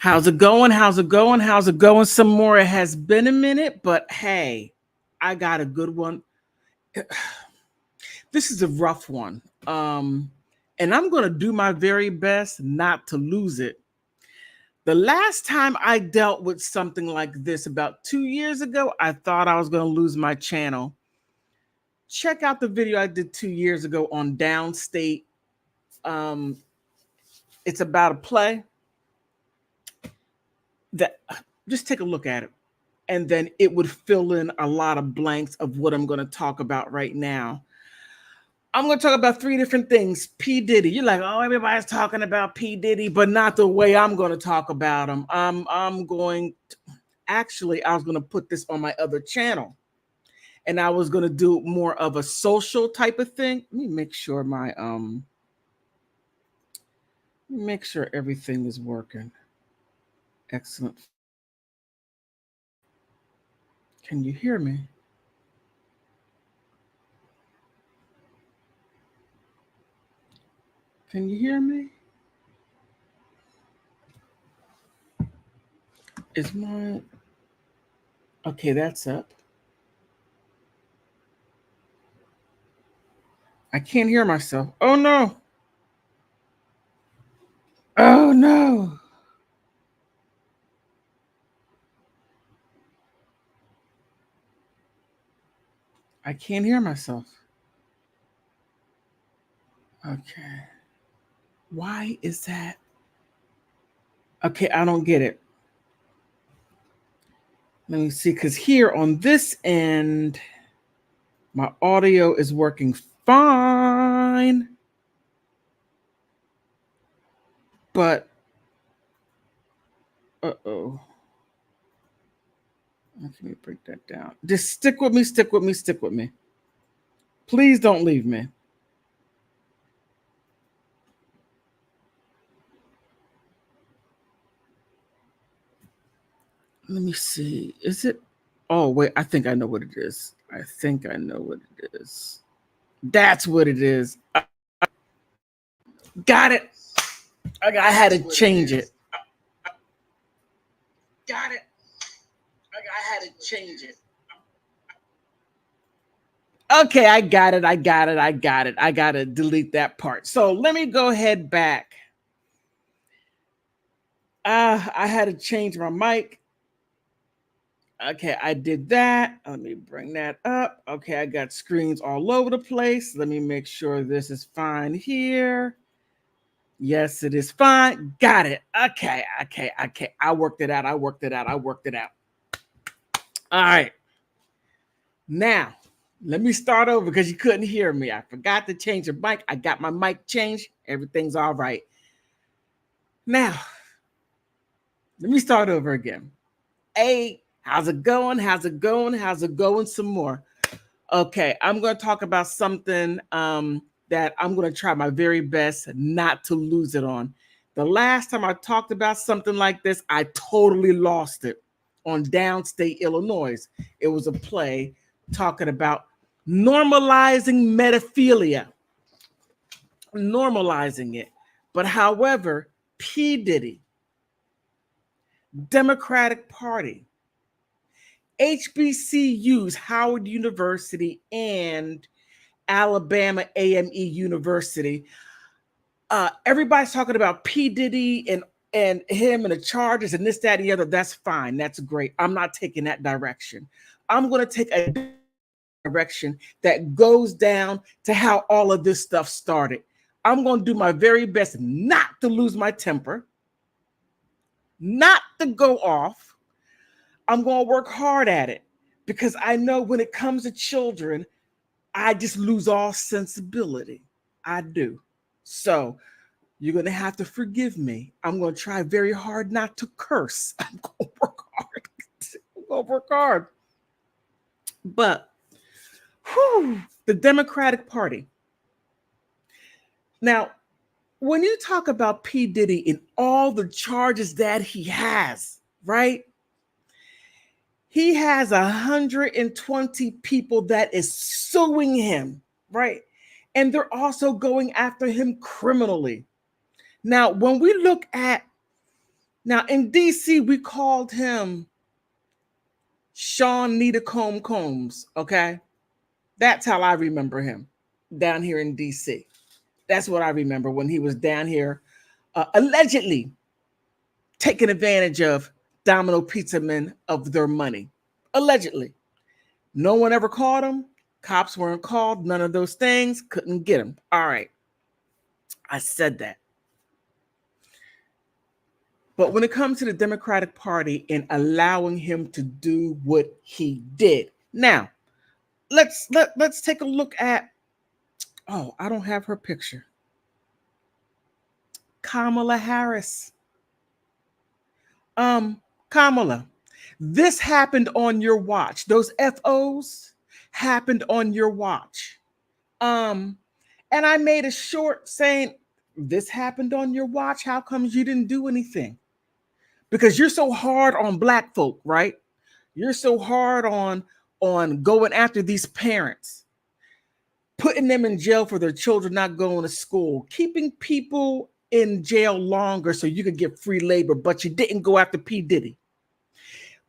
How's it going? How's it going? How's it going? Some more. It has been a minute, but hey, I got a good one. This is a rough one. And I'm going to do my very best not to lose it. The last time I dealt with something like this about 2 years ago, I thought I was going to lose my channel. Check out the video I did 2 years ago on downstate. It's about a play that just take a look at it. And then it would fill in a lot of blanks of what I'm going to talk about right now. I'm going to talk about 3 different things. P. Diddy. You're like, oh, everybody's talking about P. Diddy, but not the way I'm going to talk about him. I'm going to, actually, I was going to put this on my other channel. And I was going to do more of a social type of thing. Let me make sure make sure everything is working. Excellent. Can you hear me? Can you hear me? Is my... Okay, that's up. I can't hear myself. Oh, no. Oh, no. I can't hear myself. Okay. Why is that? Okay, I don't get it. Let me see, because here on this end, my audio is working fine. But, uh-oh. Let me break that down. Just stick with me, stick with me, stick with me. Please don't leave me. Let me see. Is it? Oh, wait. I think I know what it is. I think I know what it is. That's what it is. Got it. I had to change it. Got it. I had to change it. Okay, I got it. I got to delete that part. So let me go ahead back. I had to change my mic. Okay, I did that. Let me bring that up. Okay, I got screens all over the place. Let me make sure this is fine here. Yes, it is fine. Got it. Okay. I worked it out. All right. Now, let me start over because you couldn't hear me. I forgot to change the mic. I got my mic changed. Everything's all right. Now, let me start over again. Hey, how's it going? How's it going? Some more. Okay, I'm going to talk about something that I'm going to try my very best not to lose it on. The last time I talked about something like this, I totally lost it on downstate Illinois. It was a play talking about normalizing pedophilia, normalizing it. But however, P. Diddy, Democratic Party, HBCUs, Howard University, and Alabama AME University. Everybody's talking about P. Diddy and him and the charges and this, that, and the other. That's fine. That's great. I'm not taking that direction. I'm going to take a direction that goes down to how all of this stuff started. I'm going to do my very best not to lose my temper, not to go off. I'm going to work hard at it because I know when it comes to children, I just lose all sensibility. I do. So you're going to have to forgive me. I'm going to try very hard not to curse. I'm going to work hard. But the Democratic Party. Now, when you talk about P. Diddy and all the charges that he has, right? He has 120 people that is suing him, right? And they're also going after him criminally. Now, when we look at Now in DC, we called him Sean Needacombe Combs. Okay. That's how I remember him down here in DC. That's what I remember when he was down here allegedly taking advantage of Domino Pizza Men of their money. Allegedly. No one ever caught him. Cops weren't called. None of those things. Couldn't get him. All right. I said that. But when it comes to the Democratic Party and allowing him to do what he did. Now, let's take a look at, oh, I don't have her picture. Kamala Harris. Kamala, this happened on your watch. Those FOs happened on your watch. And I made a short saying, this happened on your watch. How comes you didn't do anything? Because you're so hard on Black folk, right? You're so hard on going after these parents, putting them in jail for their children not going to school, keeping people in jail longer so you could get free labor, but you didn't go after P. Diddy.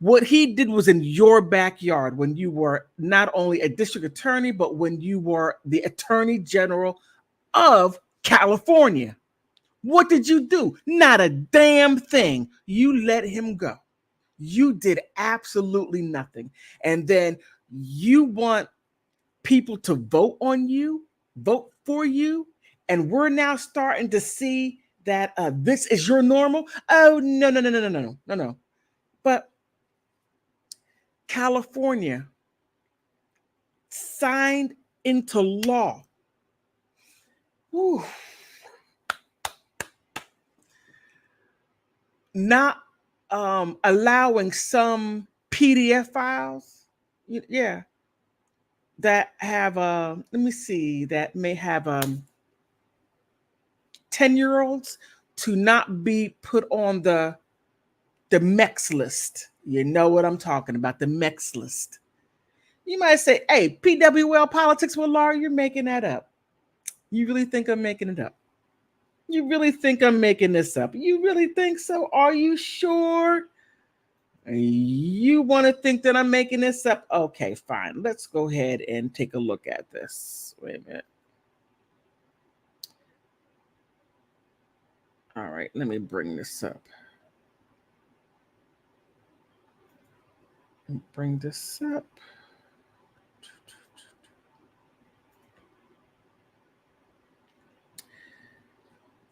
What he did was in your backyard when you were not only a district attorney, but when you were the attorney general of California. What did you do? Not a damn thing. You let him go. You did absolutely nothing. And then you want people to vote on you, vote for you. And we're now starting to see that this is your normal. Oh, no. But California signed into law. Whew, not allowing some PDF files, yeah, that have let me see, that may have 10-year-olds to not be put on the MEX list. You know what I'm talking about, the MEX list. You might say, hey, PWL politics with Laura, you're making that up. You really think I'm making it up? You really think I'm making this up? You really think so? Are you sure? You want to think that I'm making this up? Okay, fine. Let's go ahead and take a look at this. Wait a minute. All right, let me bring this up. Bring this up.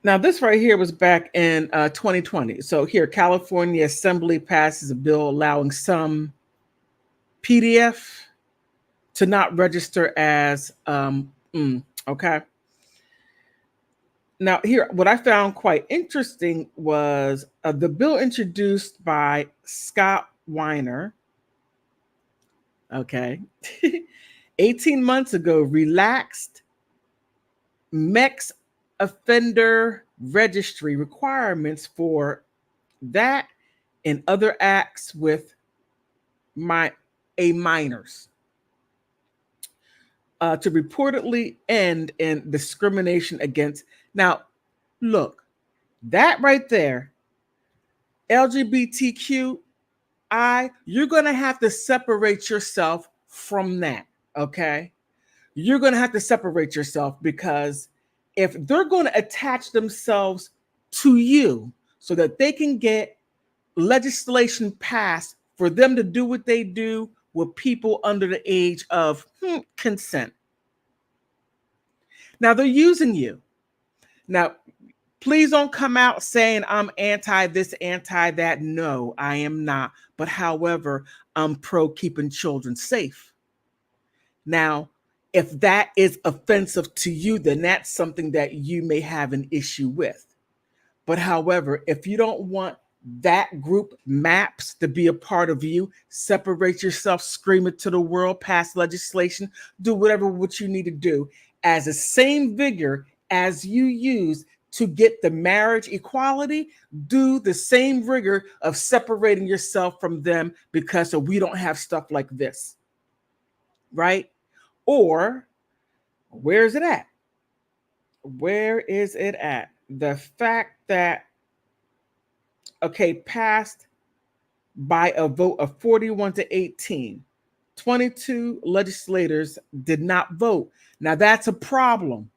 Now, this right here was back in 2020. So here, California Assembly passes a bill allowing some PDF to not register as, okay. Now here, what I found quite interesting was the bill introduced by Scott Weiner, okay, 18 months ago, relaxed MEX offender registry requirements for that and other acts with minors to reportedly end in discrimination against. Now, look, that right there, LGBTQI, you're going to have to separate yourself from that, okay? You're going to have to separate yourself, because if they're going to attach themselves to you so that they can get legislation passed for them to do what they do with people under the age of consent. Now they're using you. Now, please don't come out saying I'm anti this, anti that. No, I am not. But however, I'm pro keeping children safe. Now, if that is offensive to you, then that's something that you may have an issue with. But however, if you don't want that group MAPS to be a part of you, separate yourself, scream it to the world, pass legislation, do whatever what you need to do as the same vigor as you use to get the marriage equality, do the same rigor of separating yourself from them, because so we don't have stuff like this, right? Or where is it at? Where is it at? The fact that Okay, passed by a vote of 41-18. 22 legislators did not vote. Now that's a problem.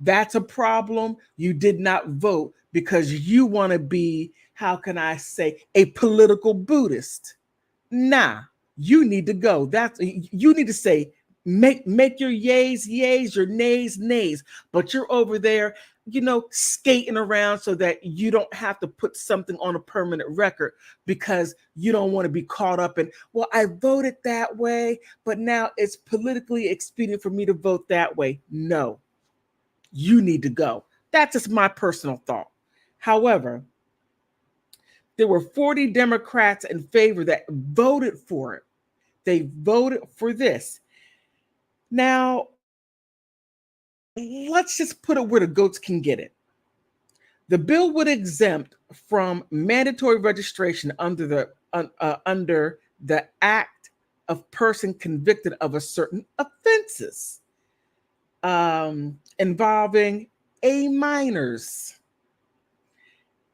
That's a problem. You did not vote because you want to be, how can I say, a political Buddhist. Nah, you need to go. That's, you need to say, make your yays yays, your nays nays. But you're over there, skating around so that you don't have to put something on a permanent record because you don't want to be caught up in, well, I voted that way, but now it's politically expedient for me to vote that way. No, you need to go. That's just my personal thought. However, there were 40 Democrats in favor that voted for it. They voted for this. Now, let's just put it where the goats can get it. The bill would exempt from mandatory registration under the Act of person convicted of a certain offenses involving minors.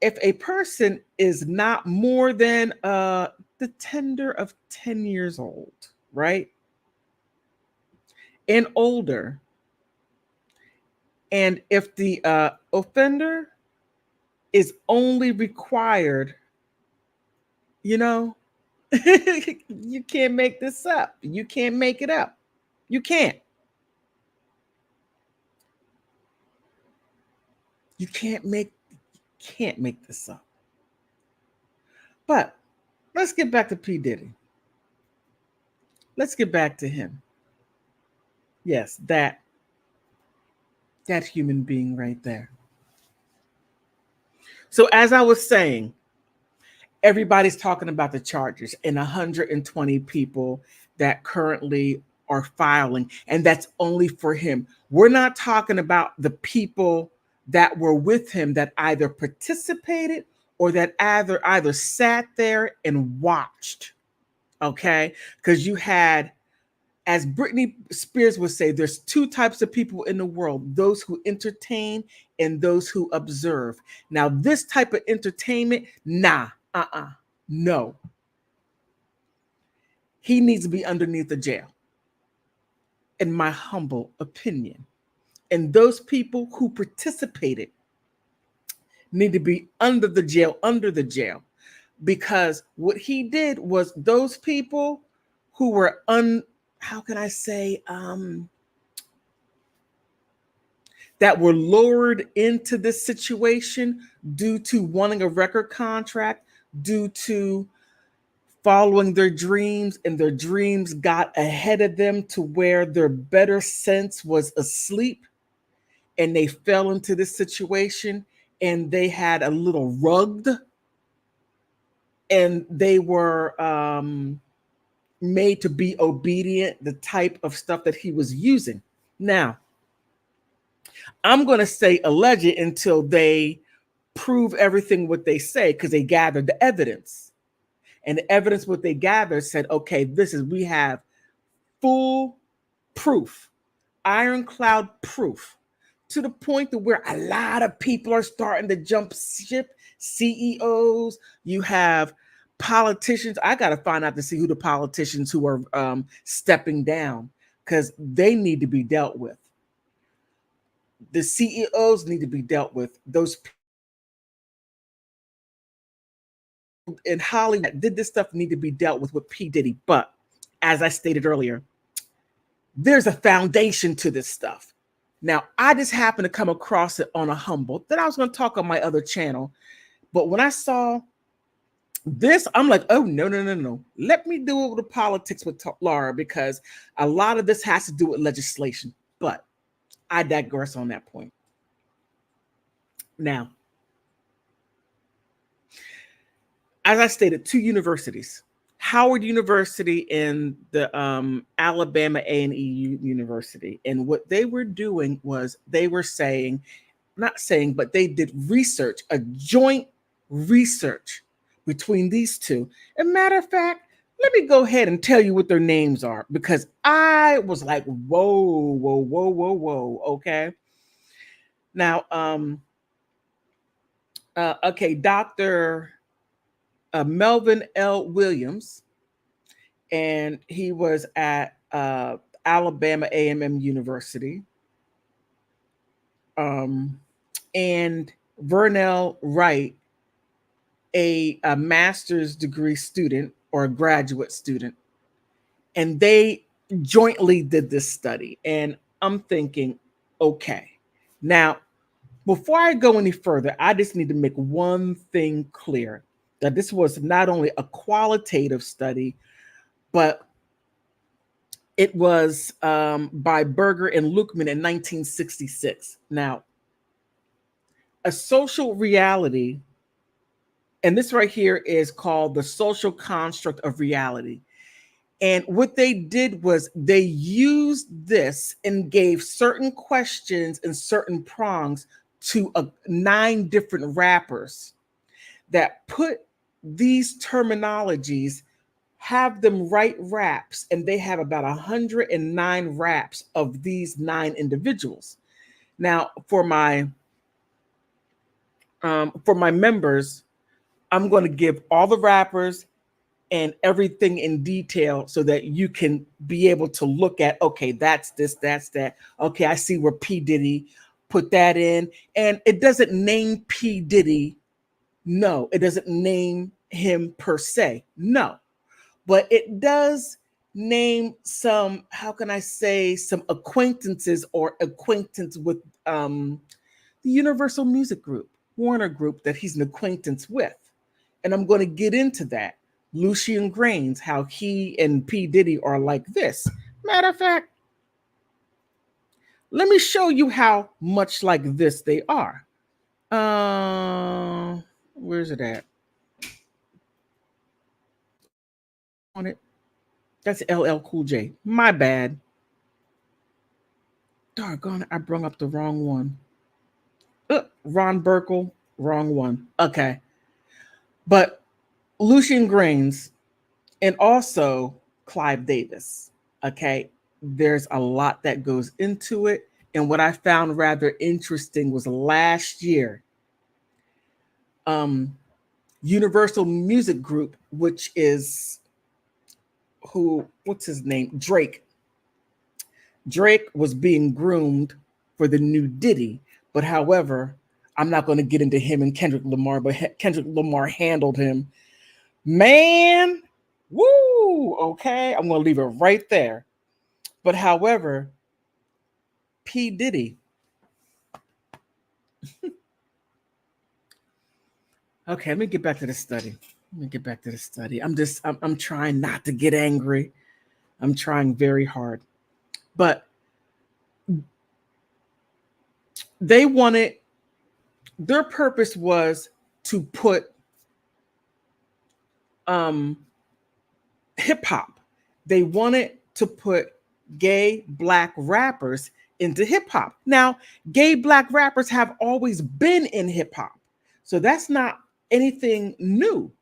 If a person is not more than the tender of 10 years old, right? And older, and if the offender is only required, you can't make this up. You can't make it up. You can't. You can't make this up. But let's get back to P. Diddy. Let's get back to him. Yes, that human being right there. So as I was saying, everybody's talking about the charges and 120 people that currently are filing, and that's only for him. We're not talking about the people that were with him that either participated or that either sat there and watched. Okay, because you had, as Britney Spears would say, there's two types of people in the world: those who entertain and those who observe. Now, this type of entertainment, no. He needs to be underneath the jail, in my humble opinion. And those people who participated need to be under the jail, because what he did was those people who were how can I say, that were lured into this situation due to wanting a record contract, due to following their dreams, and their dreams got ahead of them to where their better sense was asleep, and they fell into this situation, and they had a little rugged, and they were made to be obedient, the type of stuff that he was using. Now, I'm going to say alleged until they prove everything what they say, because they gathered the evidence. And the evidence what they gathered said, okay, we have full proof, ironclad proof, to the point to where a lot of people are starting to jump ship. CEOs, you have politicians. I got to find out to see who the politicians who are stepping down, because they need to be dealt with. The CEOs need to be dealt with. Those people in Hollywood that did this stuff need to be dealt with P. Diddy. But as I stated earlier, there's a foundation to this stuff. Now, I just happened to come across it on a humble that I was going to talk on my other channel. But when I saw this, I'm like, oh, no. Let me do it with the politics with Laura, because a lot of this has to do with legislation. But I digress on that point. Now, as I stated, two universities, Howard University and the Alabama A&E University. And what they were doing was they were but they did research, a joint research between these two. As a matter of fact, let me go ahead and tell you what their names are, because I was like, whoa. Okay. Now, okay, Dr. Melvin L. Williams, and he was at Alabama A&M University. And Vernell Wright, a master's degree student or a graduate student. And they jointly did this study. And I'm thinking, okay, now, before I go any further, I just need to make one thing clear, that this was not only a qualitative study, but it was by Berger and Luckman in 1966. Now, a social reality, and this right here is called the social construct of reality. And what they did was they used this and gave certain questions and certain prongs to 9 different rappers that put these terminologies, have them write raps, and they have about 109 raps of these 9 individuals. Now, for my members, I'm going to give all the rappers and everything in detail so that you can be able to look at, okay, that's this, that's that. Okay, I see where P. Diddy put that in. And it doesn't name P. Diddy. No, it doesn't name him per se. No, but it does name some, how can I say, some acquaintances or acquaintance with the Universal Music Group, Warner Group, that he's an acquaintance with. And I'm going to get into that. Lucian Grains, how he and P. Diddy are like this. Matter of fact, let me show you how much like this they are. Where's it at? On it. That's LL Cool J. My bad. Doggone it, I brought up the wrong one. Ron Burkle, wrong one. Okay. But Lucian Grains and also Clive Davis. Okay. There's a lot that goes into it. And what I found rather interesting was last year, Universal Music Group, which is what's his name? Drake. Drake was being groomed for the new Diddy. But however, I'm not going to get into him and Kendrick Lamar, but Kendrick Lamar handled him. Man, woo, okay. I'm going to leave it right there. But however, P. Diddy. Okay, let me get back to the study. I'm trying not to get angry. I'm trying very hard. But they wanted, their purpose was to put hip hop. They wanted to put gay Black rappers into hip hop. Now, gay Black rappers have always been in hip hop. So that's not anything new.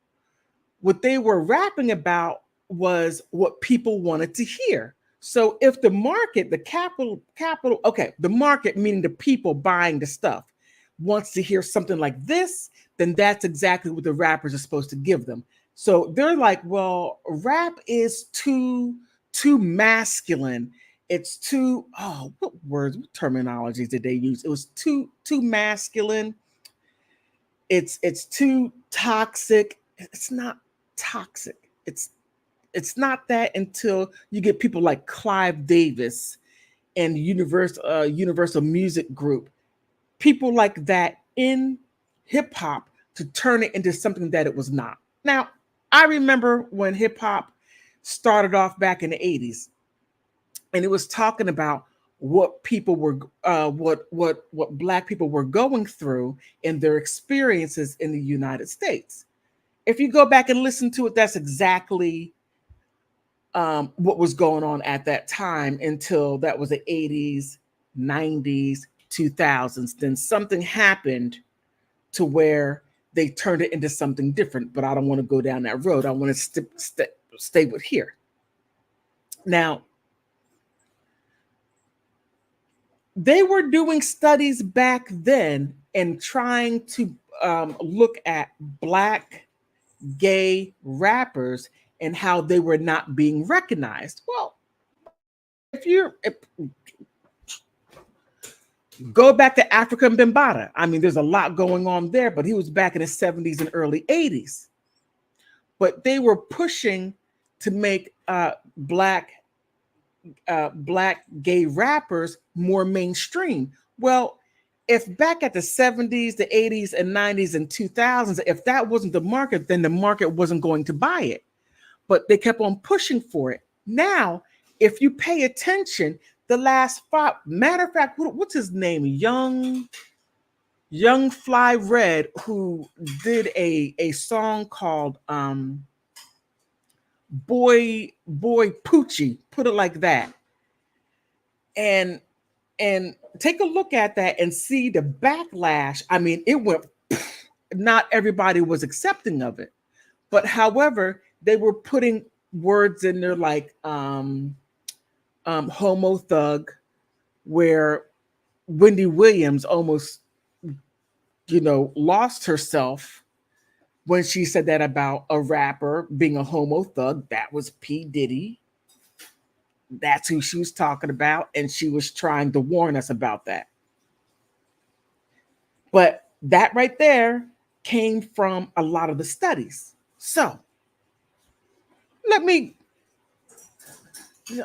What they were rapping about was what people wanted to hear. So if the market, the capital, okay, the market, meaning the people buying the stuff, wants to hear something like this, then that's exactly what the rappers are supposed to give them. So they're like, well, rap is too masculine. It's too, what words, what terminologies did they use? It was too masculine. It's too toxic. It's not toxic. It's not that until you get people like Clive Davis and Universal Music Group, people like that in hip hop, to turn it into something that it was not. Now, I remember when hip hop started off back in the 80s, and it was talking about what people were, what Black people were going through in their experiences in the United States. If you go back and listen to it, that's exactly what was going on at that time, until that was the 80s, 90s, 2000s. Then something happened to where they turned it into something different, but I don't want to go down that road. I want to stay with here. Now, they were doing studies back then and trying to look at Black gay rappers and how they were not being recognized. Well, if go back to African Bambaataa, I mean, there's a lot going on there, but he was back in the 70s and early 80s. But they were pushing to make black gay rappers more mainstream. Well, if back at the 70s, the 80s, and 90s, and 2000s, if that wasn't the market, then the market wasn't going to buy it. But they kept on pushing for it. Now, if you pay attention, the last five, matter of fact, what's his name? Young Fly Red, who did a song called Boy Poochie, put it like that. And take a look at that and see the backlash. I mean, it went, not everybody was accepting of it. But however, they were putting words in there like homo thug, where Wendy Williams almost, lost herself when she said that about a rapper being a homo thug. That was P. Diddy. That's who she was talking about, and she was trying to warn us about that. But that right there came from a lot of the studies. So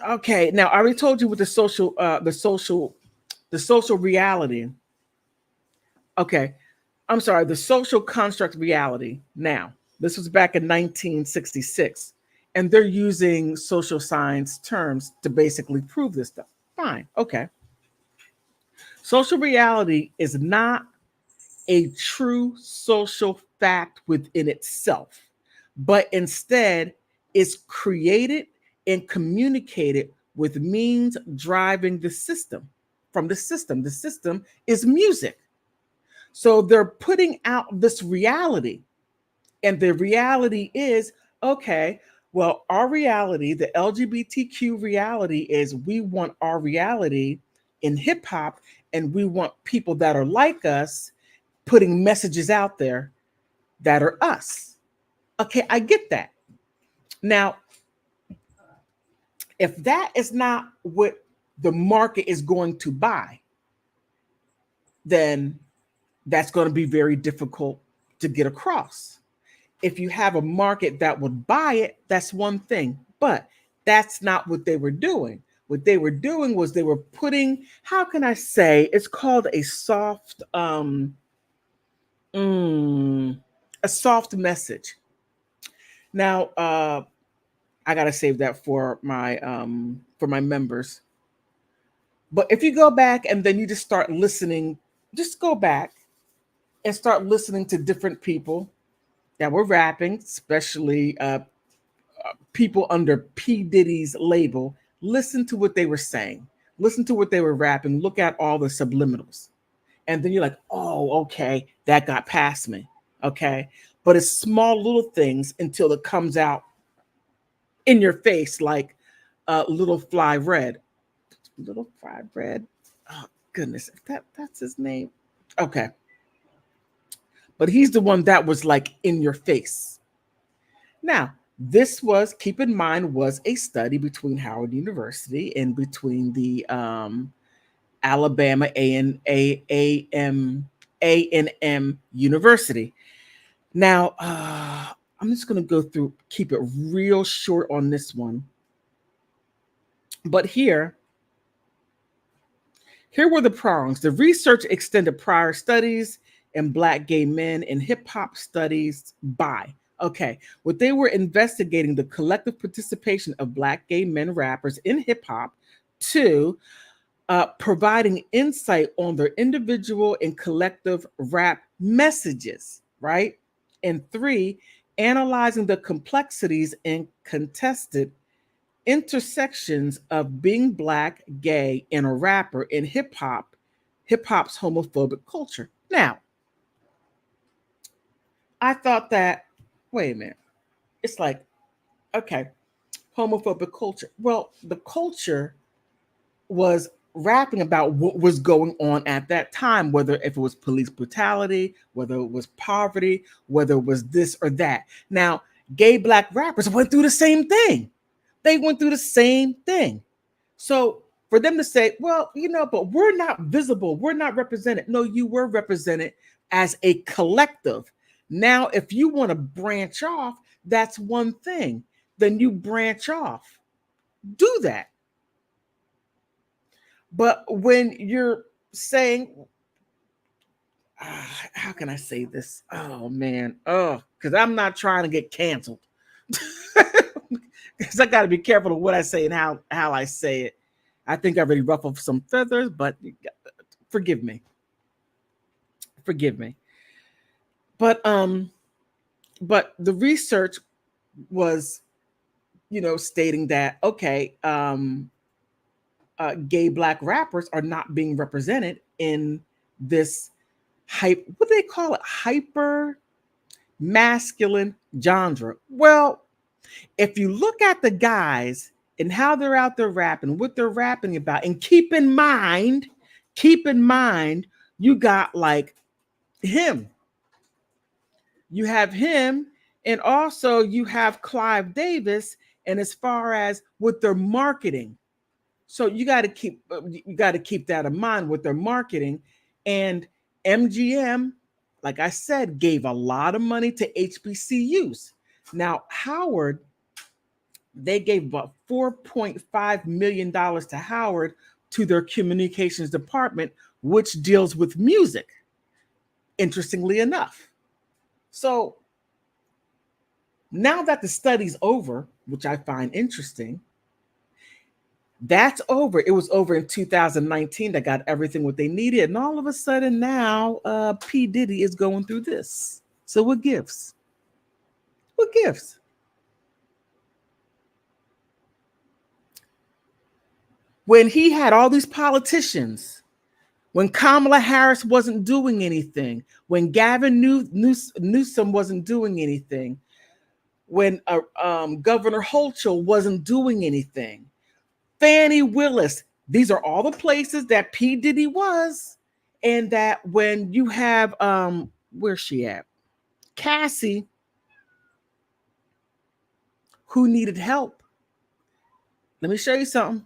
okay, now I already told you with the social reality. Okay, I'm sorry, the social construct reality. Now, this was back in 1966, and they're using social science terms to basically prove this stuff. Fine, okay. Social reality is not a true social fact within itself, but instead is created and communicated with means driving the system. From the system is music. So they're putting out this reality, and the reality is, okay, well, our reality, the LGBTQ reality, is we want our reality in hip hop, and we want people that are like us putting messages out there that are us. Okay, I get that. Now, if that is not what the market is going to buy, then that's going to be very difficult to get across. If you have a market that would buy it, that's one thing, but that's not what they were doing. What they were doing was they were putting, how can I say, it's called a soft message. Now, I gotta save that for my members. But if you go back and then you just start listening, just go back and start listening to different people that were rapping, especially people under P. Diddy's label. Listen to what they were saying. Listen to what they were rapping. Look at all the subliminals. And then you're like, oh, okay, that got past me. Okay. But it's small little things until it comes out in your face, like Little Fly Red. Little Fly Red. Oh, goodness. That's his name. Okay. But he's the one that was like in your face. Now, this was, keep in mind, was a study between Howard University and between the Alabama A&M University. Now, I'm just going to go through, keep it real short on this one. But here were the prongs. The research extended prior studies in Black gay men in hip hop studies by, okay, what they were investigating, the collective participation of Black gay men rappers in hip hop. 2, providing insight on their individual and collective rap messages, right? And 3, analyzing the complexities and contested intersections of being Black, gay, and a rapper in hip hop's homophobic culture. Now, I thought that, wait a minute, it's like, okay, homophobic culture. Well, the culture was rapping about what was going on at that time, whether if it was police brutality, whether it was poverty, whether it was this or that. Now, gay black rappers went through the same thing. They went through the same thing. So for them to say, well, but we're not visible, we're not represented. No, you were represented as a collective. Now, if you want to branch off, that's one thing. Then you branch off. Do that. But when you're saying, how can I say this? Oh, man. Oh, because I'm not trying to get canceled. Because I got to be careful of what I say and how I say it. I think I already ruffled some feathers, but forgive me. Forgive me. But the research was, stating that, okay, gay black rappers are not being represented in this what do they call it? Hyper masculine genre. Well, if you look at the guys and how they're out there rapping, what they're rapping about, and keep in mind, you got like him. You have him, and also you have Clive Davis, and as far as with their marketing. So you got to keep that in mind with their marketing. And MGM, like I said, gave a lot of money to HBCUs. Now Howard, they gave about $4.5 million to Howard, to their communications department, which deals with music, interestingly enough. So now that the study's over, which I find interesting, that's over. It was over in 2019. They got everything what they needed. And all of a sudden now, P. Diddy is going through this. So what gives? What gives? When he had all these politicians, when Kamala Harris wasn't doing anything, when Gavin Newsom wasn't doing anything, when Governor Hochul wasn't doing anything, Fani, Willis, these are all the places that P. Diddy was. And that when you have, where's she at? Cassie, who needed help. Let me show you something.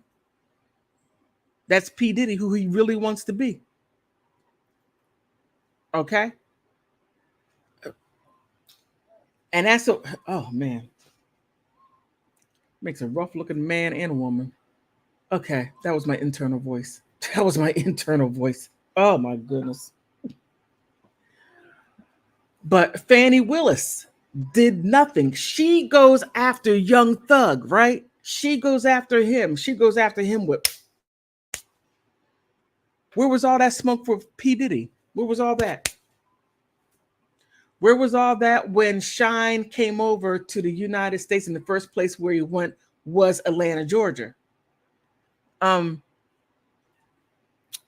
That's P. Diddy, who he really wants to be. Okay? And that's oh man. Makes a rough looking man and woman. Okay, that was my internal voice. That was my internal voice. Oh my goodness. But Fani Willis did nothing. She goes after Young Thug, right? She goes after him. She goes after him with. Where was all that smoke for P. Diddy? Where was all that? Where was all that when Shine came over to the United States? In the first place where he went was Atlanta, Georgia.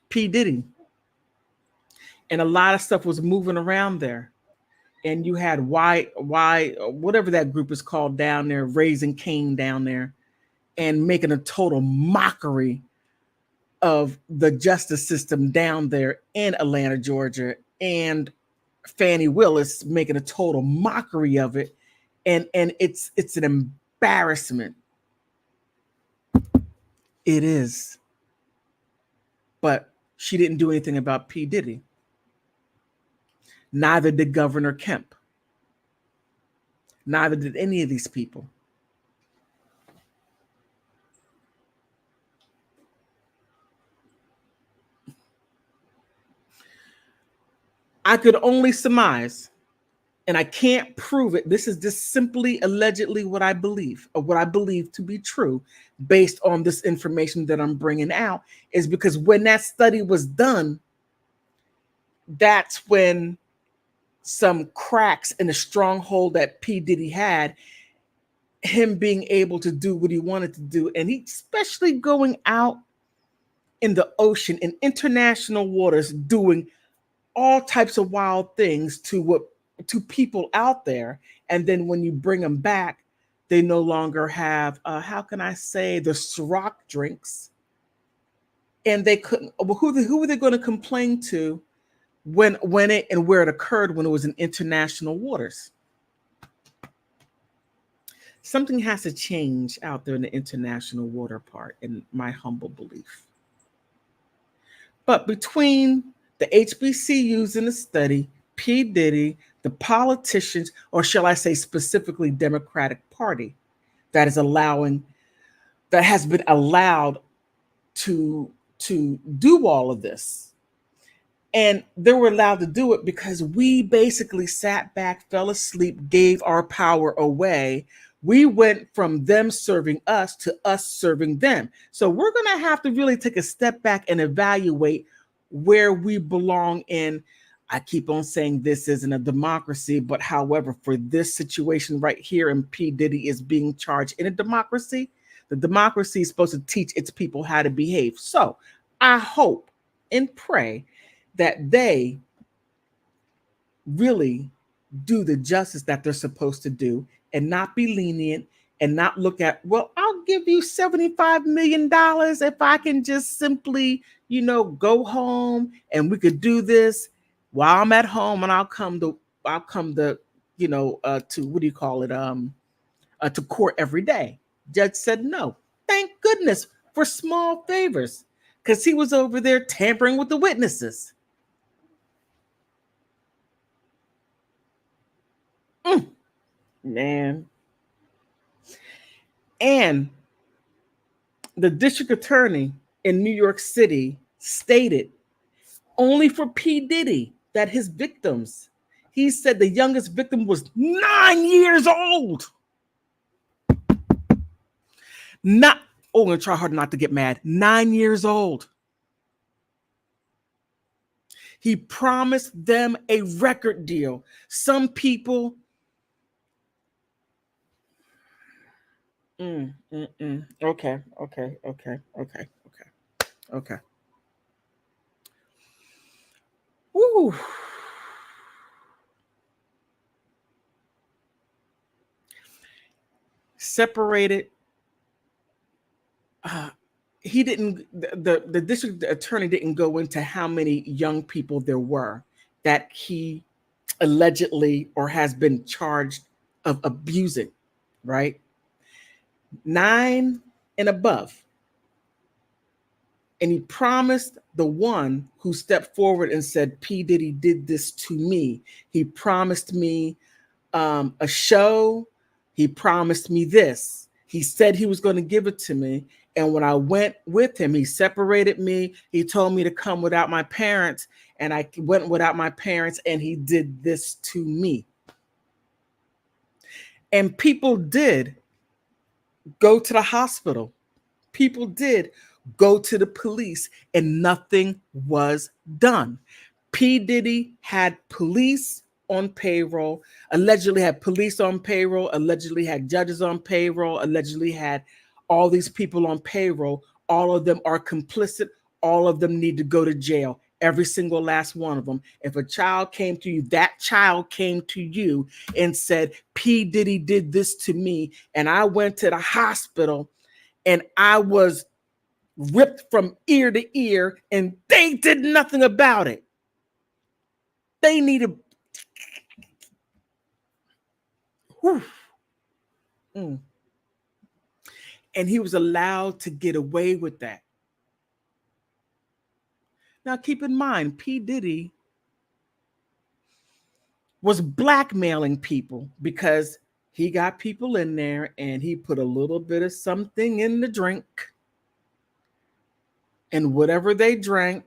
P. Diddy. And a lot of stuff was moving around there. And you had whatever that group is called down there, raising Cain down there, and making a total mockery of the justice system down there in Atlanta, Georgia, and Fani Willis making a total mockery of it. And it's an embarrassment. It is. But she didn't do anything about P. Diddy. Neither did Governor Kemp. Neither did any of these people. I could only surmise, and I can't prove it. This is just simply allegedly what I believe, or what I believe to be true based on this information that I'm bringing out, is because when that study was done, that's when some cracks in the stronghold that P. Diddy had, him being able to do what he wanted to do. And he, especially going out in the ocean, in international waters, doing all types of wild things to people out there. And then when you bring them back, they no longer have, how can I say, the Ciroc drinks. and they couldn't. Well, who were they going to complain to when it and where it occurred when it was in international waters? Something has to change out there in the international water part, in my humble belief. But between the HBCUs in the study, P. Diddy, the politicians, or shall I say specifically Democratic Party, that has been allowed to do all of this. And they were allowed to do it because we basically sat back, fell asleep, gave our power away. We went from them serving us to us serving them. So we're going to have to really take a step back and evaluate where we belong in. I keep on saying this isn't a democracy, but however, for this situation right here, and P. Diddy is being charged in a democracy, the democracy is supposed to teach its people how to behave. So I hope and pray that they really do the justice that they're supposed to do and not be lenient and not look at, well, I'll give you $75 million if I can just simply, go home and we could do this while I'm at home, and I'll come to to what do you call it? To court every day. Judge said no. Thank goodness for small favors, because he was over there tampering with the witnesses. Man. And the district attorney in New York City stated only for P. Diddy that his victims, he said the youngest victim was 9 years old. I'm going to try hard not to get mad. 9 years old. He promised them a record deal. Some people. Okay. Woo. Separated. He didn't. The district attorney didn't go into how many young people there were that he allegedly or has been charged of abusing. Right. 9 and above. And he promised the one who stepped forward and said, P. Diddy did this to me. He promised me a show. He promised me this. He said he was going to give it to me. And when I went with him, he separated me. He told me to come without my parents. And I went without my parents, and he did this to me. And people did go to the hospital. People did go to the police, and nothing was done. P. Diddy had police on payroll, allegedly had police on payroll, allegedly had judges on payroll, allegedly had all these people on payroll. All of them are complicit. All of them need to go to jail. Every single last one of them. If a child came to you, that child came to you and said, P. Diddy did this to me, and I went to the hospital and I was ripped from ear to ear, and they did nothing about it. They needed. And he was allowed to get away with that. Now, keep in mind, P. Diddy was blackmailing people because he got people in there and he put a little bit of something in the drink. And whatever they drank,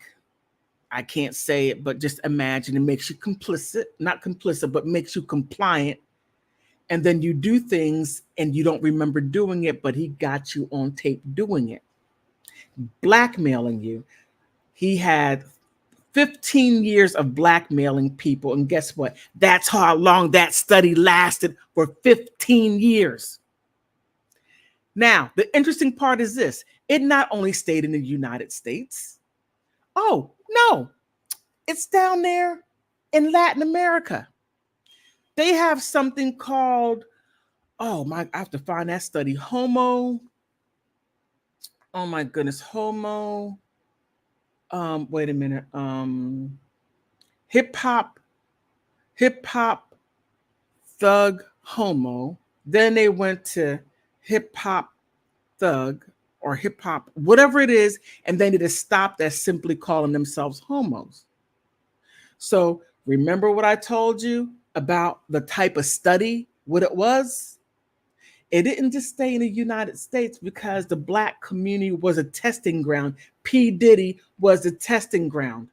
I can't say it, but just imagine, it makes you complicit, not complicit, but makes you compliant. And then you do things and you don't remember doing it, but he got you on tape doing it. Blackmailing you. He had 15 years of blackmailing people. And guess what? That's how long that study lasted, for 15 years. Now, the interesting part is this. It not only stayed in the United States. Oh, no. It's down there in Latin America. They have something called, I have to find that study. Homo Wait a minute. Hip hop, hip hop, thug, homo. Then they went to hip hop, thug, or hip hop, whatever it is, and they need to stop that simply calling themselves homos. So remember what I told you about the type of study, what it was? It didn't just stay in the United States because the black community was a testing ground. P. Diddy was a testing ground.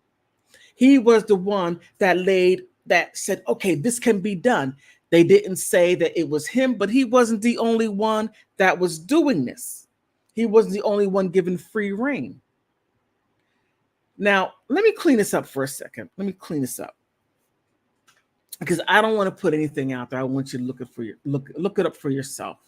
He was the one that said, okay, this can be done. They didn't say that it was him, but he wasn't the only one that was doing this. He wasn't the only one given free reign. Now, let me clean this up for a second. Let me clean this up, because I don't want to put anything out there. I want you to look it up for yourself.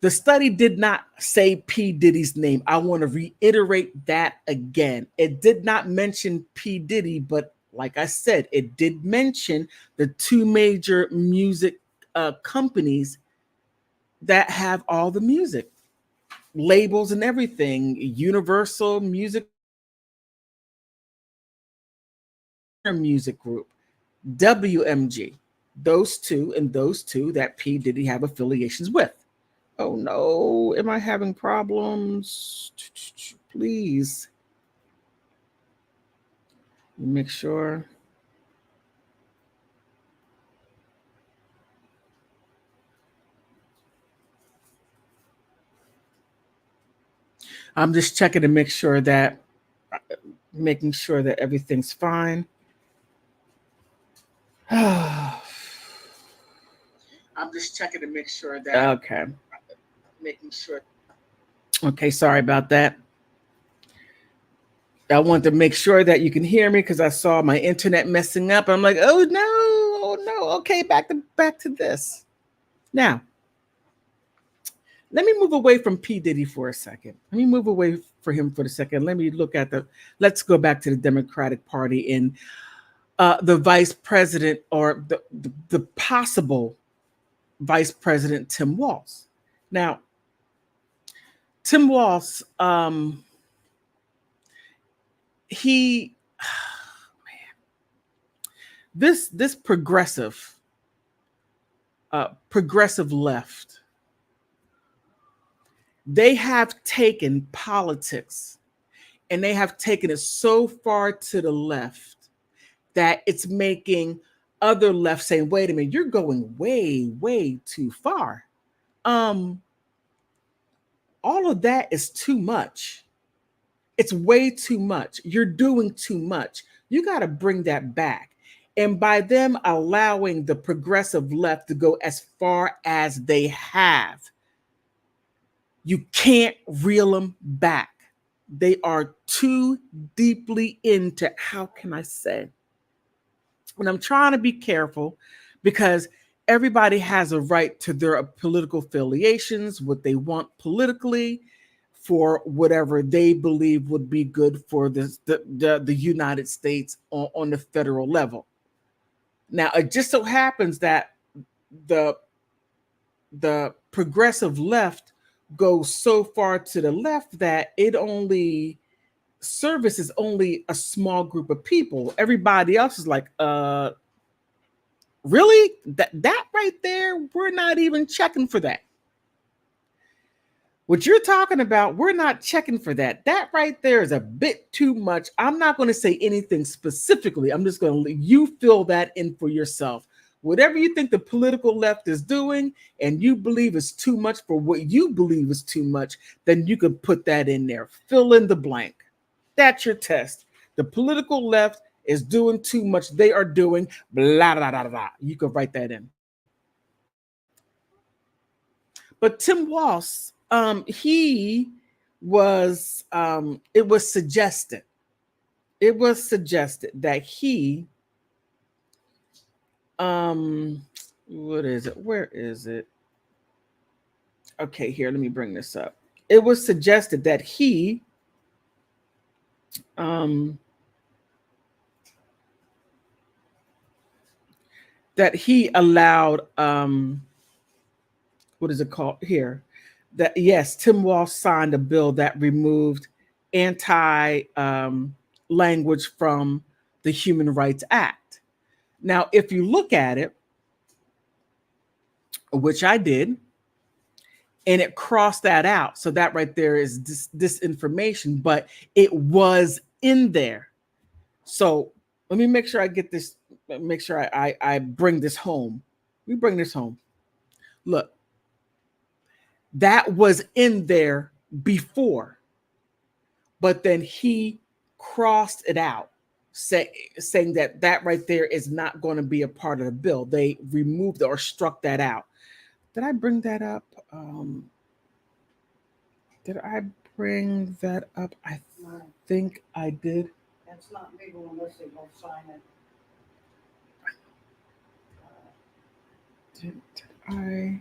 The study did not say P. Diddy's name. I want to reiterate that again. It did not mention P. Diddy, but like I said, it did mention the two major music companies that have all the music labels and everything. Universal Music Group, WMG. Those two that P. Diddy have affiliations with. Oh no, am I having problems? Please. Make sure. I'm just checking to make sure that, making sure that everything's fine. I'm just checking to make sure that. Okay. Making sure. Okay, sorry about that. I want to make sure that you can hear me because I saw my internet messing up. I'm like, oh no. Okay, back to this. Now, let me move away from P. Diddy for a second. Let me move away for him for a second. Let's go back to the Democratic Party and the vice president, or the possible vice president, Tim Walz. Now, Tim Walz, this progressive left, they have taken politics and they have taken it so far to the left that it's making other left saying, wait a minute, you're going way too far. All of that is too much. It's way too much. You're doing too much. You got to bring that back. And by them allowing the progressive left to go as far as they have, you can't reel them back. They are too deeply into, how can I say? And I'm trying to be careful because everybody has a right to their political affiliations, what they want politically, for whatever they believe would be good for the United States on the federal level. Now, it just so happens that the progressive left goes so far to the left that it only services only a small group of people. Everybody else is like, really? That right there, we're not even checking for that. What you're talking about, we're not checking for that. That right there is a bit too much. I'm not going to say anything specifically. I'm just going to let you fill that in for yourself. Whatever you think the political left is doing and you believe is too much for what you believe is too much, then you could put that in there. Fill in the blank. That's your test. The political left is doing too much. They are doing blah, blah, blah, blah. You could write that in. But Tim Walz, it was suggested that he, what is it? Where is it? Okay, here, let me bring this up. It was suggested that he, allowed, what is it called here? That yes, Tim Walz signed a bill that removed anti language from the Human Rights Act. Now, if you look at it, which I did, and it crossed that out. So that right there is disinformation, but it was in there. So let me make sure I get this, make sure I bring this home. We bring this home. Look, that was in there before, but then he crossed it out, saying that right there is not going to be a part of the bill. They removed or struck that out. Did I bring that up? Did I bring that up? I think I did. That's not legal unless they both sign it. Did I?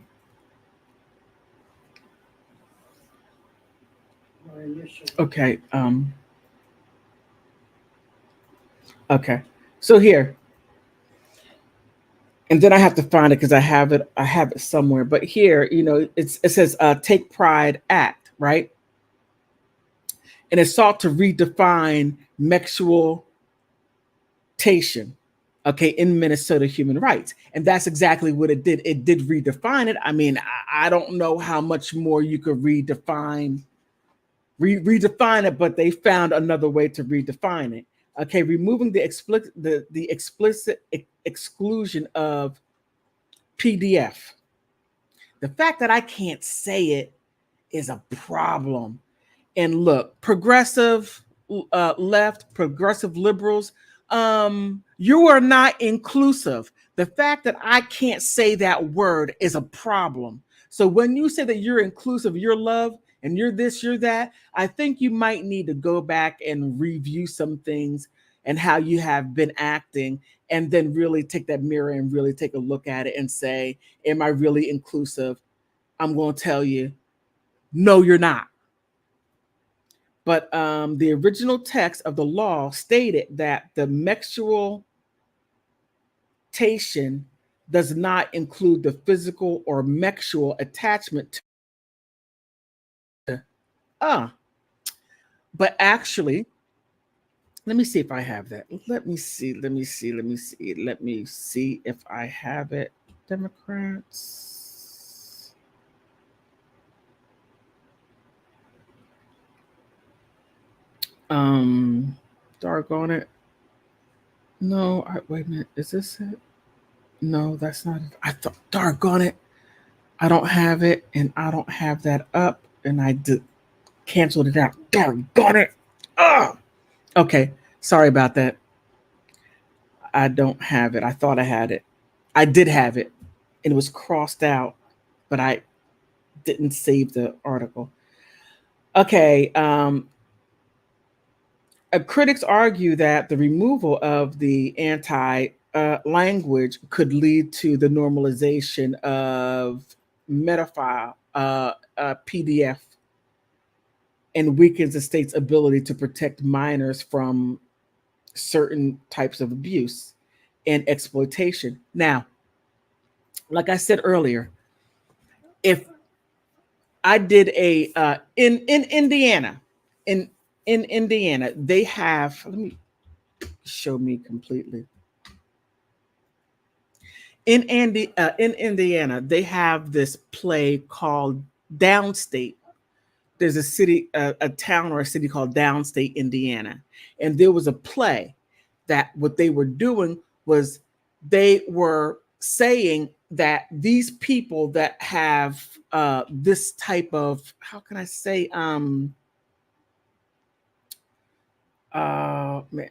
Okay. Okay. So here, and then I have to find it because I have it. I have it somewhere. But here, it says "Take Pride Act," right? And it sought to redefine mexualtation, okay, in Minnesota human rights, and that's exactly what it did. It did redefine it. I mean, I don't know how much more you could redefine it, but they found another way to redefine it. Okay, removing the explicit exclusion of PDF. The fact that I can't say it is a problem. And look, progressive left, progressive liberals, you are not inclusive. The fact that I can't say that word is a problem. So when you say that you're inclusive, you're love, and you're this, you're that, I think you might need to go back and review some things and how you have been acting, and then really take that mirror and really take a look at it and say, am I really inclusive? I'm going to tell you, no, you're not. But the original text of the law stated that the mexualtation does not include the physical or mexual attachment to. But actually, let me see if I have that. Let me see if I have it. Democrats. Doggone it. No, wait a minute. Is this it? No, that's not it. I thought, doggone it. I don't have it, and I don't have that up, and I canceled it out. Doggone it. Okay. Sorry about that. I don't have it. I thought I had it. I did have it, and it was crossed out, but I didn't save the article. Okay. Critics argue that the removal of the anti language could lead to the normalization of metaphile PDF and weakens the state's ability to protect minors from certain types of abuse and exploitation. Now, like I said earlier, if I did a in Indiana, in Indiana, they have. Let me show me completely. In Indiana, they have this play called Downstate. There's a city, a town or a city called Downstate, Indiana, and there was a play that what they were doing was they were saying that these people that have this type of, how can I say,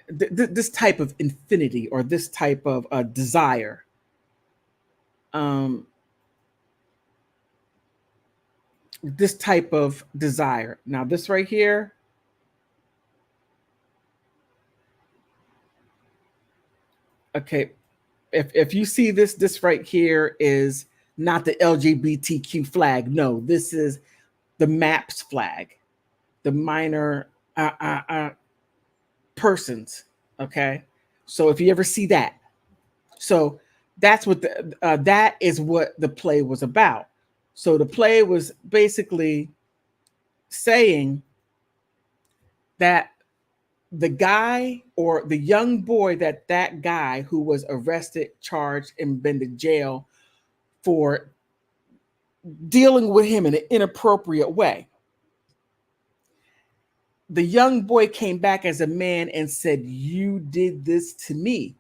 this type of infinity or this type of desire, this type of desire. Now, this right here, okay, if you see this right here is not the LGBTQ flag. No, this is the MAPS flag, the minor persons. Okay, so if you ever see that, so that's what that is what the play was about. So the play was basically saying that the guy or the young boy that guy who was arrested, charged, and been to jail for dealing with him in an inappropriate way. The young boy came back as a man and said, "You did this to me."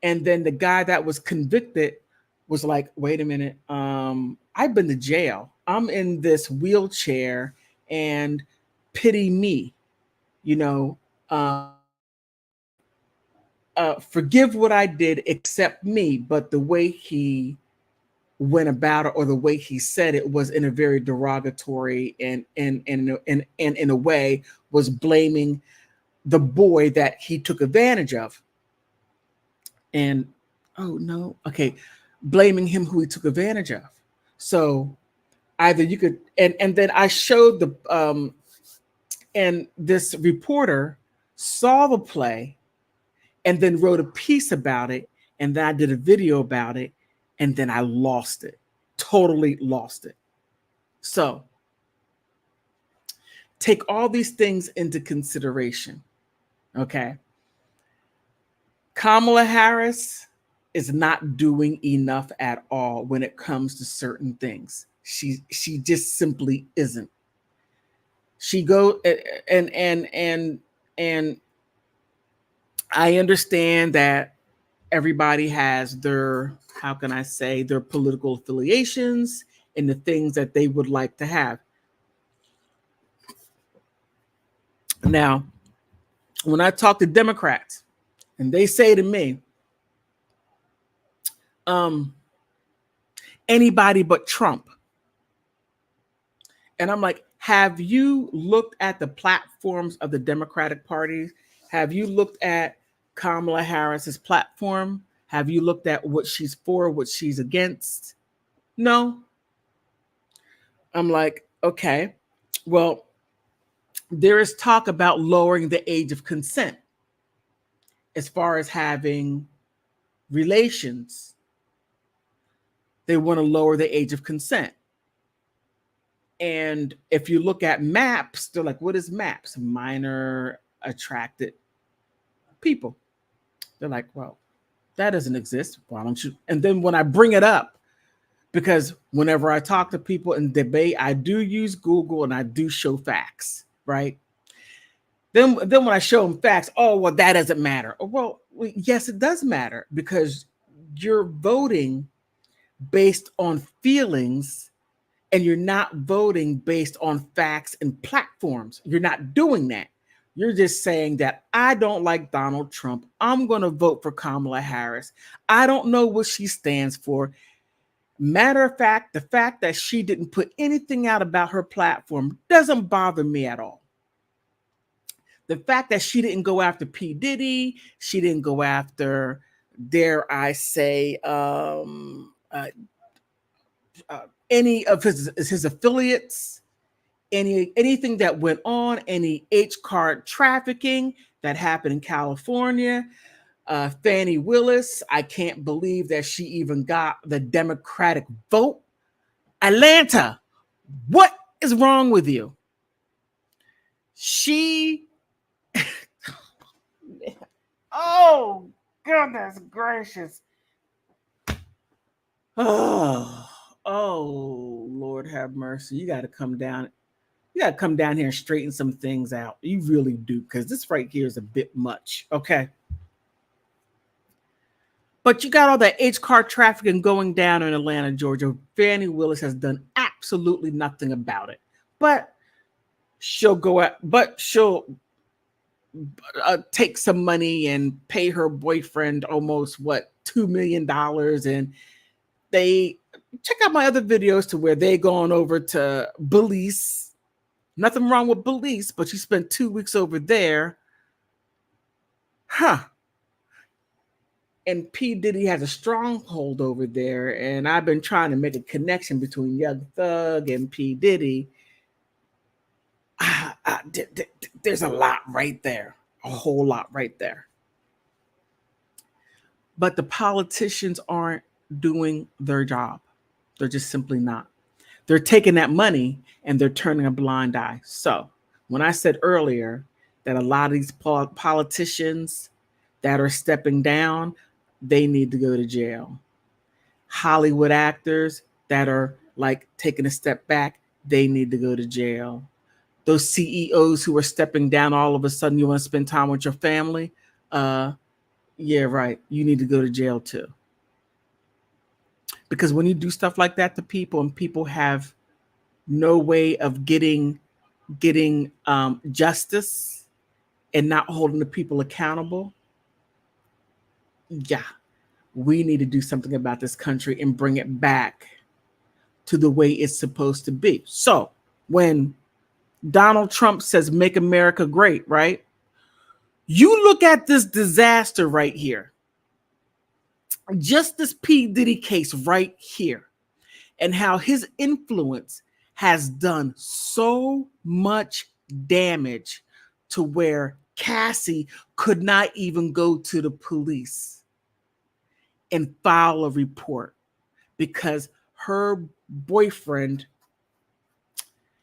And then the guy that was convicted was like, "Wait a minute. I've been to jail. I'm in this wheelchair and pity me, you know, forgive what I did, accept me." But the way he went about it, or the way he said it, was in a very derogatory and in a way was blaming the boy that he took advantage of. And oh no, okay, blaming him who he took advantage of. So either you could, and then I showed the and this reporter saw the play and then wrote a piece about it, and then I did a video about it, and then I lost it, totally lost it. So take all these things into consideration, okay? Kamala Harris is not doing enough at all when it comes to certain things. She just simply isn't. She go and I understand that everybody has their, how can I say, their political affiliations and the things that they would like to have. Now, when I talk to Democrats and they say to me, anybody but Trump. And I'm like, have you looked at the platforms of the Democratic Party? Have you looked at Kamala Harris's platform? Have you looked at what she's for, what she's against? No. I'm like, okay, well, there is talk about lowering the age of consent as far as having relations. They want to lower the age of consent. And if you look at MAPS, they're like, what is MAPS? Minor attracted people. They're like, well, that doesn't exist. Why don't you? And then when I bring it up, because whenever I talk to people in debate, I do use Google and I do show facts, right? Then when I show them facts, oh, well, that doesn't matter. Well, yes, it does matter, because you're voting based on feelings and you're not voting based on facts and platforms. You're not doing that. You're just saying that I don't like Donald Trump. I'm going to vote for Kamala Harris. I don't know what she stands for. Matter of fact, the fact that she didn't put anything out about her platform doesn't bother me at all. The fact that she didn't go after P. Diddy, she didn't go after, dare I say, any of his affiliates, anything that went on, any H-card trafficking that happened in California. Fani Willis, I can't believe that she even got the Democratic vote. Atlanta, what is wrong with you? She, oh, goodness gracious. Oh, Lord have mercy. You got to come down. You got to come down here and straighten some things out. You really do, because this right here is a bit much. Okay. But you got all that H-card trafficking going down in Atlanta, Georgia. Fani Willis has done absolutely nothing about it. But she'll go out, but she'll take some money and pay her boyfriend almost, $2 million. And they check out my other videos to where they gone over to Willis. Nothing wrong with Willis, but she spent 2 weeks over there. And P. Diddy has a stronghold over there. And I've been trying to make a connection between Young Thug and P. Diddy. There's a lot right there. A whole lot right there. But the politicians aren't doing their job. They're just simply not. They're taking that money and they're turning a blind eye. So When I said earlier that a lot of these politicians that are stepping down, they need to go to jail. Hollywood actors that are like taking a step back, they need to go to jail. Those CEOs who are stepping down, all of a sudden you want to spend time with your family. Yeah, right. You need to go to jail too. Because when you do stuff like that to people and people have no way of getting justice and not holding the people accountable, yeah, we need to do something about this country and bring it back to the way it's supposed to be. So when Donald Trump says make America great, right? You look at this disaster right here. Just this P. Diddy case right here, and how his influence has done so much damage to where Cassie could not even go to the police and file a report because her boyfriend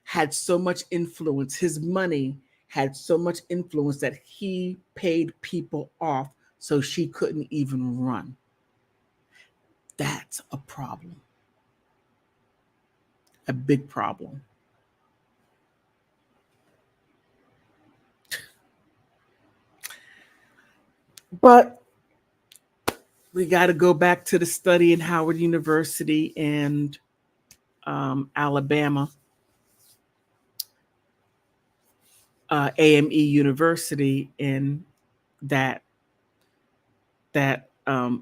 had so much influence. His money had so much influence that he paid people off so she couldn't even run. That's a problem. A big problem. But we got to go back to the study in Howard University and Alabama, AME University, in that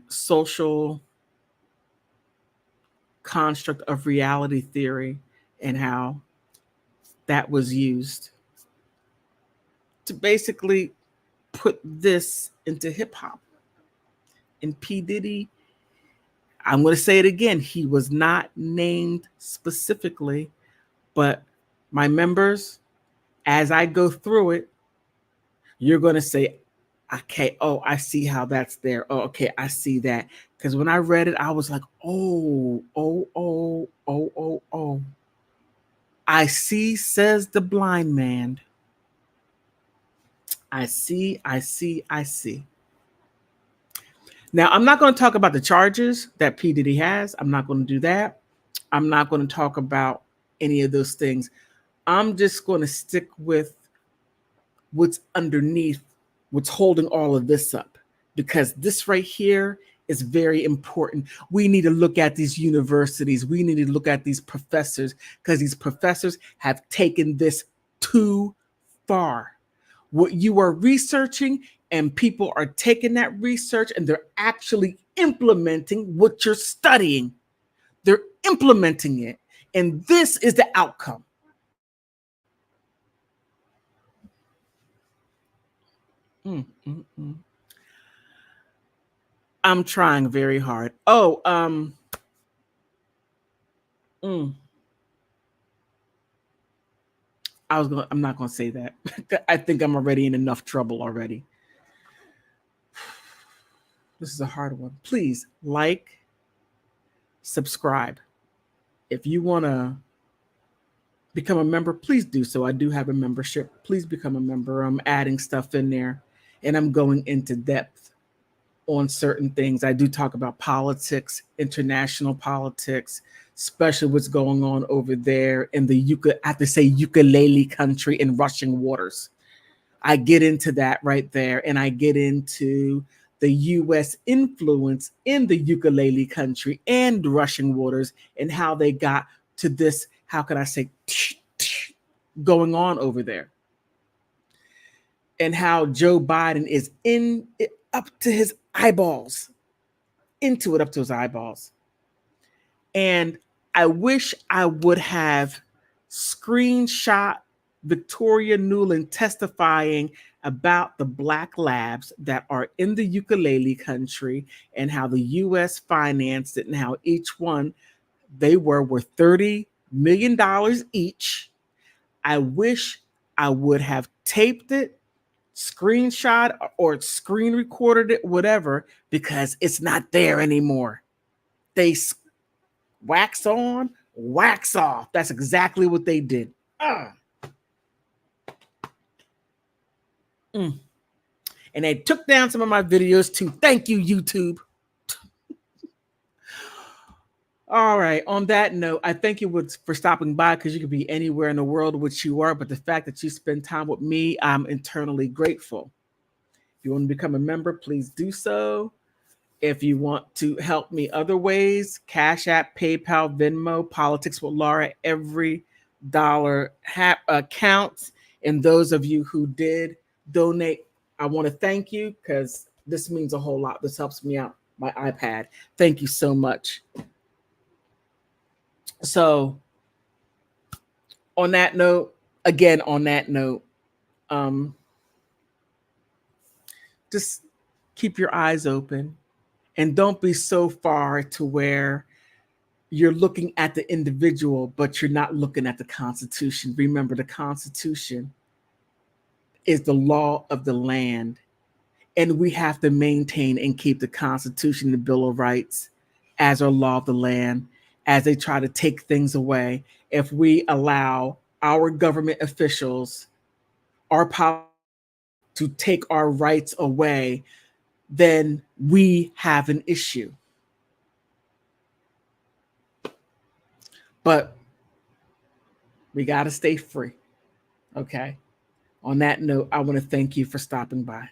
social construct of reality theory and how that was used to basically put this into hip hop. And P. Diddy, I'm going to say it again, he was not named specifically, but my members, as I go through it, you're going to say, okay, oh, I see how that's there. Oh, okay, I see that. Because when I read it, I was like, oh. I see, says the blind man. I see. Now, I'm not going to talk about the charges that P. Diddy has. I'm not going to do that. I'm not going to talk about any of those things. I'm just going to stick with what's underneath, what's holding all of this up, because this right here is very important. We need to look at these universities. We need to look at these professors, because these professors have taken this too far. What you are researching, and people are taking that research and they're actually implementing what you're studying. They're implementing it. And this is the outcome. I'm trying very hard. I'm not gonna say that. I think I'm already in enough trouble already. This is a hard one. Please like, subscribe. If you want to become a member, please do so. I do have a membership. Please become a member. I'm adding stuff in there and I'm going into depth on certain things. I do talk about politics, international politics, especially what's going on over there in the I have to say ukulele country in rushing waters. I get into that right there, and I get into the U.S. influence in the ukulele country and rushing waters and how they got to this, how can I say, going on over there. And how Joe Biden is in it up to his eyeballs, into it up to his eyeballs. And I wish I would have screenshot Victoria Nuland testifying about the Black labs that are in the ukulele country and how the U.S. financed it and how each one, they were worth $30 million each. I wish I would have taped it, screenshot or screen recorded it, whatever, because it's not there anymore. They wax on, wax off. That's exactly what they did. Mm. And they took down some of my videos too. Thank you, YouTube. All right. On that note, I thank you for stopping by, because you could be anywhere in the world, which you are. But the fact that you spend time with me, I'm eternally grateful. If you want to become a member, please do so. If you want to help me other ways, Cash App, PayPal, Venmo, Politics with Laura, every dollar counts. And those of you who did donate, I want to thank you, because this means a whole lot. This helps me out, my iPad. Thank you so much. So on that note, just keep your eyes open, and don't be so far to where you're looking at the individual, but you're not looking at the Constitution. Remember, the Constitution is the law of the land, and we have to maintain and keep the Constitution, the Bill of Rights, as our law of the land. As they try to take things away, if we allow our government officials, our power, to take our rights away, then we have an issue. But we got to stay free. Okay. On that note, I want to thank you for stopping by.